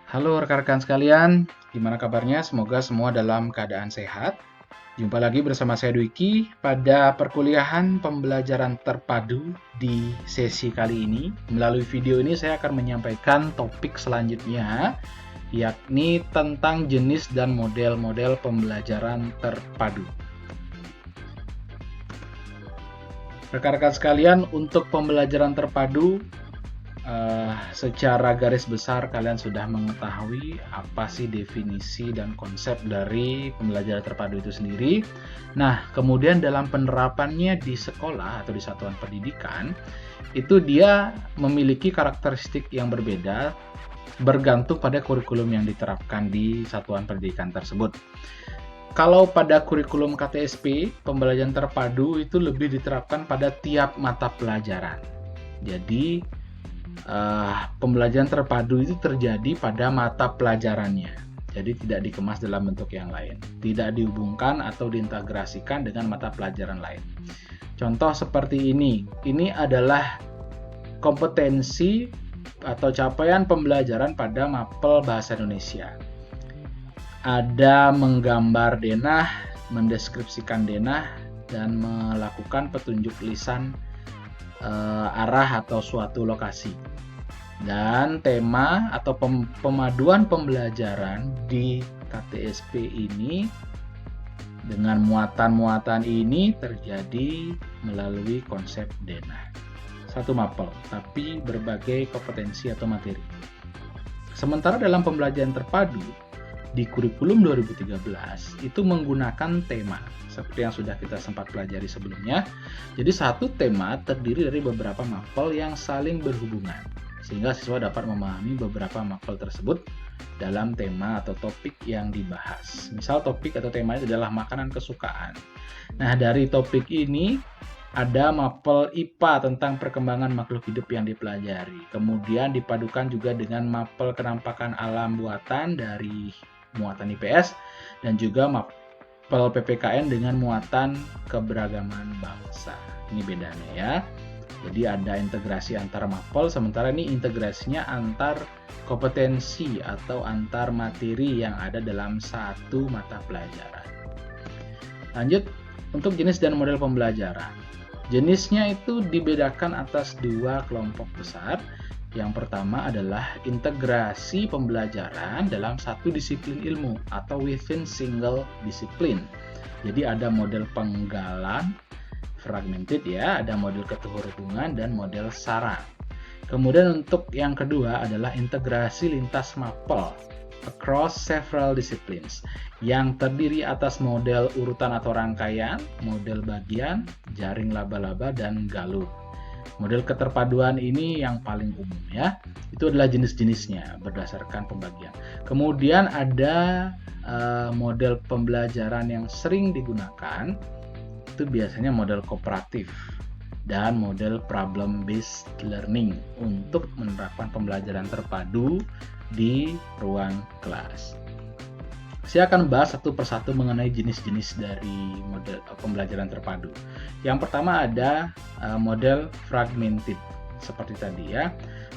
Halo rekan-rekan sekalian, gimana kabarnya? Semoga semua dalam keadaan sehat. Jumpa lagi bersama saya Dwiki pada perkuliahan pembelajaran terpadu di sesi kali ini. Melalui video ini saya akan menyampaikan topik selanjutnya, yakni tentang jenis dan model-model pembelajaran terpadu. Rekan-rekan sekalian, untuk pembelajaran terpadu, secara garis besar kalian sudah mengetahui apa sih definisi dan konsep dari pembelajaran terpadu itu sendiri. Nah, kemudian dalam penerapannya di sekolah atau di satuan pendidikan, itu dia memiliki karakteristik yang berbeda bergantung pada kurikulum yang diterapkan di satuan pendidikan tersebut. Kalau pada kurikulum KTSP, pembelajaran terpadu itu lebih diterapkan pada tiap mata pelajaran. Jadi, pembelajaran terpadu itu terjadi pada mata pelajarannya. Jadi tidak dikemas dalam bentuk yang lain, tidak dihubungkan atau diintegrasikan dengan mata pelajaran lain. Contoh seperti ini adalah kompetensi atau capaian pembelajaran pada mapel bahasa Indonesia. Ada menggambar denah, mendeskripsikan denah, dan melakukan petunjuk lisan arah atau suatu lokasi. Dan tema atau pemaduan pembelajaran di KTSP ini dengan muatan-muatan ini terjadi melalui konsep denah. Satu mapel, tapi berbagai kompetensi atau materi. Sementara dalam pembelajaran terpadu di kurikulum 2013 itu menggunakan tema seperti yang sudah kita sempat pelajari sebelumnya. Jadi satu tema terdiri dari beberapa mapel yang saling berhubungan sehingga siswa dapat memahami beberapa mapel tersebut dalam tema atau topik yang dibahas. Misal topik atau temanya adalah makanan kesukaan. Nah, dari topik ini ada mapel IPA tentang perkembangan makhluk hidup yang dipelajari. Kemudian dipadukan juga dengan mapel kenampakan alam buatan dari muatan IPS dan juga mapel PPKN dengan muatan keberagaman bangsa. Ini bedanya ya. Jadi ada integrasi antar mapel, sementara ini integrasinya antar kompetensi atau antar materi yang ada dalam satu mata pelajaran. Lanjut, untuk jenis dan model pembelajaran. Jenisnya itu dibedakan atas dua kelompok besar. Yang pertama adalah integrasi pembelajaran dalam satu disiplin ilmu atau within single discipline. Jadi ada model penggalan, fragmented ya, ada model keterhubungan dan model sarang. Kemudian untuk yang kedua adalah integrasi lintas mapel across several disciplines yang terdiri atas model urutan atau rangkaian, model bagian, jaring laba-laba, dan galur. Model keterpaduan ini yang paling umum ya. Itu adalah jenis-jenisnya berdasarkan pembagian. Kemudian ada model pembelajaran yang sering digunakan. Itu biasanya model kooperatif dan model problem based learning untuk menerapkan pembelajaran terpadu di ruang kelas. Saya akan bahas satu persatu mengenai jenis-jenis dari model pembelajaran terpadu. Yang pertama ada model fragmented. Seperti tadi ya.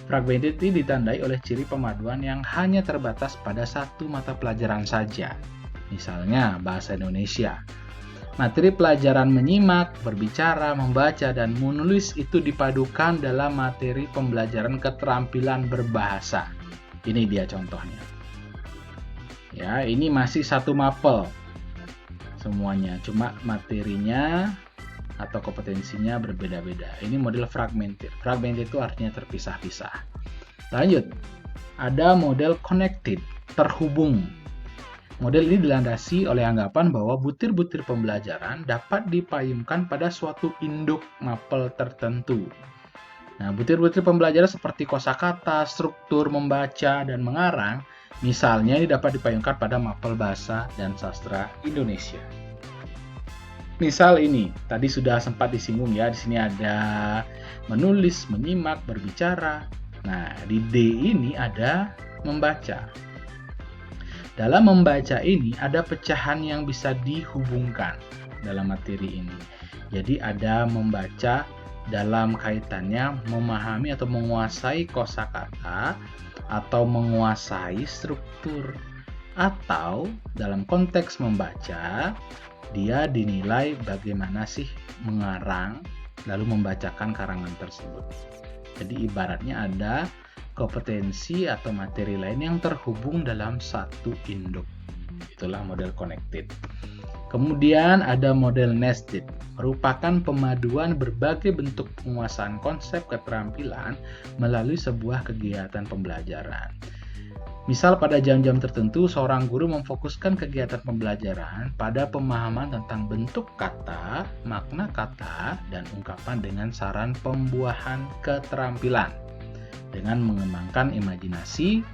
Fragmented ini ditandai oleh ciri pemaduan yang hanya terbatas pada satu mata pelajaran saja. Misalnya bahasa Indonesia. Materi pelajaran menyimak, berbicara, membaca, dan menulis itu dipadukan dalam materi pembelajaran keterampilan berbahasa. Ini dia contohnya. Ya, ini masih satu mapel semuanya, cuma materinya atau kompetensinya berbeda-beda. Ini model fragmented. Fragmented itu artinya terpisah-pisah. Lanjut, ada model connected, terhubung. Model ini dilandasi oleh anggapan bahwa butir-butir pembelajaran dapat dipayungkan pada suatu induk mapel tertentu. Nah, butir-butir pembelajaran seperti kosakata, struktur, membaca, dan mengarang, misalnya ini dapat dipayungkan pada mapel bahasa dan sastra Indonesia. Misal ini, tadi sudah sempat disinggung ya, di sini ada menulis, menyimak, berbicara. Nah, di D ini ada membaca. Dalam membaca ini ada pecahan yang bisa dihubungkan dalam materi ini. Jadi ada membaca dalam kaitannya memahami atau menguasai kosakata atau menguasai struktur, atau dalam konteks membaca dia dinilai bagaimana sih mengarang lalu membacakan karangan tersebut. Jadi ibaratnya ada kompetensi atau materi lain yang terhubung dalam satu induk. Itulah model connected. Kemudian ada model nested, merupakan pemaduan berbagai bentuk penguasaan konsep keterampilan melalui sebuah kegiatan pembelajaran. Misal pada jam-jam tertentu, seorang guru memfokuskan kegiatan pembelajaran pada pemahaman tentang bentuk kata, makna kata, dan ungkapan dengan saran pembuahan keterampilan. Dengan mengembangkan imajinasi,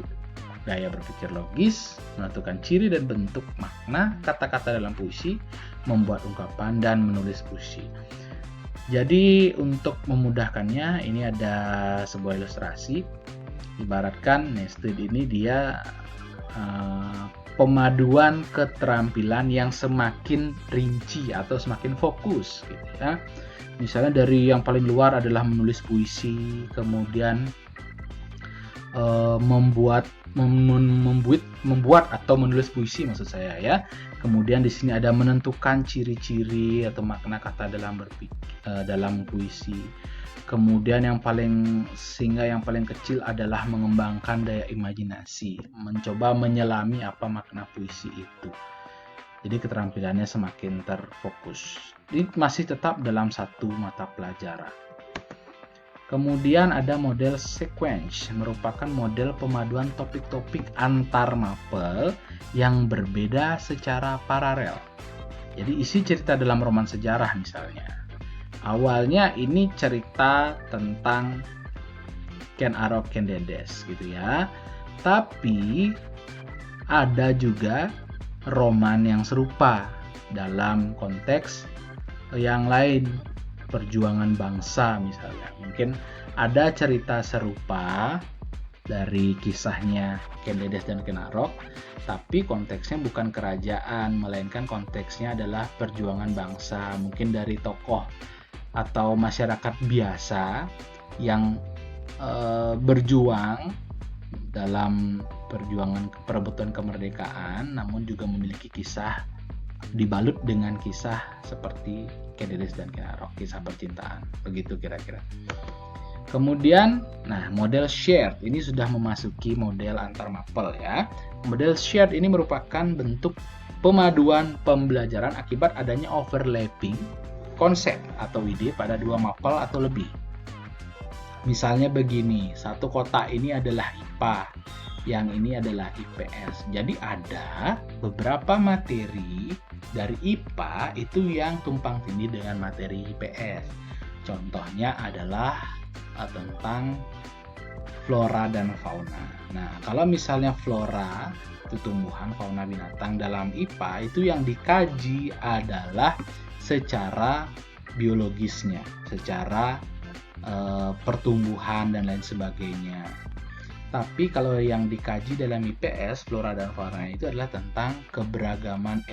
daya berpikir logis, menentukan ciri dan bentuk makna kata-kata dalam puisi, membuat ungkapan, dan menulis puisi. Jadi untuk memudahkannya, ini ada sebuah ilustrasi. Ibaratkan nested ini dia pemaduan keterampilan yang semakin rinci atau semakin fokus gitu ya. Misalnya dari yang paling luar adalah menulis puisi, kemudian membuat atau menulis puisi maksud saya ya. Kemudian di sini ada menentukan ciri-ciri atau makna kata dalam puisi. Kemudian yang paling kecil adalah mengembangkan daya imajinasi, mencoba menyelami apa makna puisi itu. Jadi keterampilannya semakin terfokus. Ini masih tetap dalam satu mata pelajaran. Kemudian ada model sequence, merupakan model pemaduan topik-topik antar mapel yang berbeda secara paralel. Jadi isi cerita dalam roman sejarah misalnya. Awalnya ini cerita tentang Ken Arok Ken Dedes gitu ya. Tapi ada juga roman yang serupa dalam konteks yang lain, perjuangan bangsa misalnya. Mungkin ada cerita serupa dari kisahnya Ken Dedes dan Ken Arok, tapi konteksnya bukan kerajaan, melainkan konteksnya adalah perjuangan bangsa, mungkin dari tokoh atau masyarakat biasa yang berjuang dalam perjuangan perebutan kemerdekaan, namun juga memiliki kisah dibalut dengan kisah seperti Ken Dedes dan Ken Arok, kisah percintaan, begitu kira-kira. Kemudian, model shared ini sudah memasuki model antar mapel ya. Model shared ini merupakan bentuk pemaduan pembelajaran akibat adanya overlapping konsep atau ide pada dua mapel atau lebih. Misalnya begini, satu kota ini adalah IPA, yang ini adalah IPS. Jadi ada beberapa materi dari IPA itu yang tumpang tindih dengan materi IPS. Contohnya adalah tentang flora dan fauna. Nah, kalau misalnya flora itu tumbuhan, fauna binatang dalam IPA itu yang dikaji adalah secara biologisnya, secara pertumbuhan dan lain sebagainya. Tapi kalau yang dikaji dalam IPS, flora dan fauna itu adalah tentang keberagaman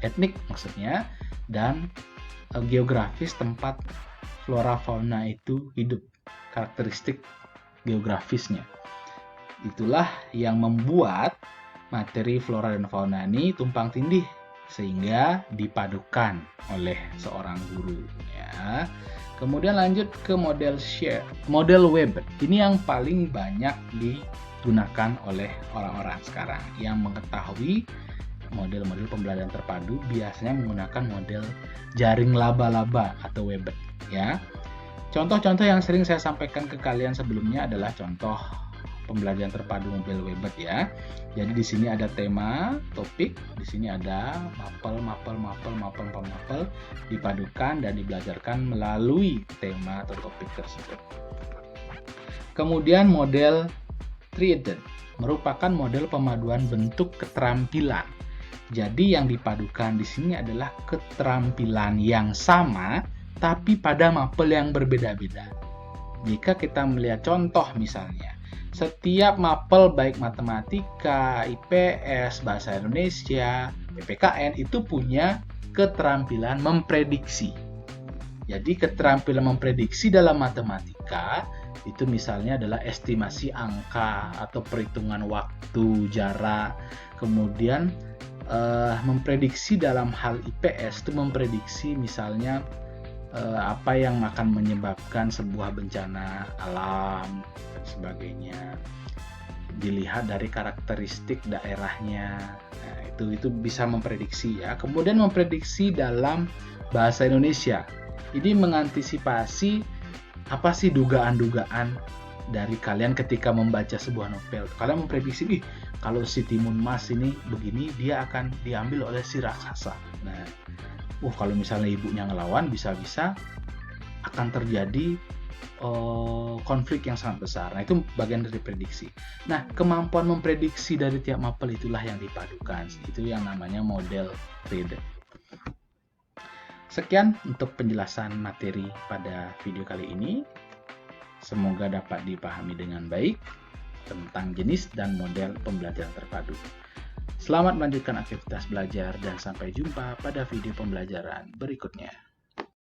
etnik maksudnya, dan geografis tempat flora fauna itu hidup, karakteristik geografisnya. Itulah yang membuat materi flora dan fauna ini tumpang tindih sehingga dipadukan oleh seorang guru ya. Kemudian lanjut ke model share, model Weber. Ini yang paling banyak digunakan oleh orang-orang sekarang yang mengetahui model-model pembelajaran terpadu biasanya menggunakan model jaring laba-laba atau Weber ya. Contoh-contoh yang sering saya sampaikan ke kalian sebelumnya adalah contoh pembelajaran terpadu model Weber ya. Jadi di sini ada tema, topik, di sini ada mapel dipadukan dan dibelajarkan melalui tema atau topik tersebut. Kemudian model Trieden merupakan model pemaduan bentuk keterampilan. Jadi yang dipadukan di sini adalah keterampilan yang sama tapi pada mapel yang berbeda-beda. Jika kita melihat contoh misalnya, setiap mapel baik matematika, IPS, bahasa Indonesia, PPKN itu punya keterampilan memprediksi. Jadi keterampilan memprediksi dalam matematika itu misalnya adalah estimasi angka atau perhitungan waktu, jarak. Kemudian memprediksi dalam hal IPS itu memprediksi misalnya apa yang akan menyebabkan sebuah bencana alam dan sebagainya. Dilihat dari karakteristik daerahnya. Nah, itu bisa memprediksi ya. Kemudian memprediksi dalam bahasa Indonesia. Ini mengantisipasi apa sih dugaan-dugaan dari kalian ketika membaca sebuah novel. Kalian memprediksi, kalau si Timun Mas ini begini, dia akan diambil oleh si raksasa. Nah, kalau misalnya ibunya ngelawan, bisa-bisa akan terjadi konflik yang sangat besar. Nah, itu bagian dari prediksi. Nah, kemampuan memprediksi dari tiap mapel itulah yang dipadukan. Itu yang namanya model reader. Sekian untuk penjelasan materi pada video kali ini. Semoga dapat dipahami dengan baik tentang jenis dan model pembelajaran terpadu. Selamat melanjutkan aktivitas belajar dan sampai jumpa pada video pembelajaran berikutnya.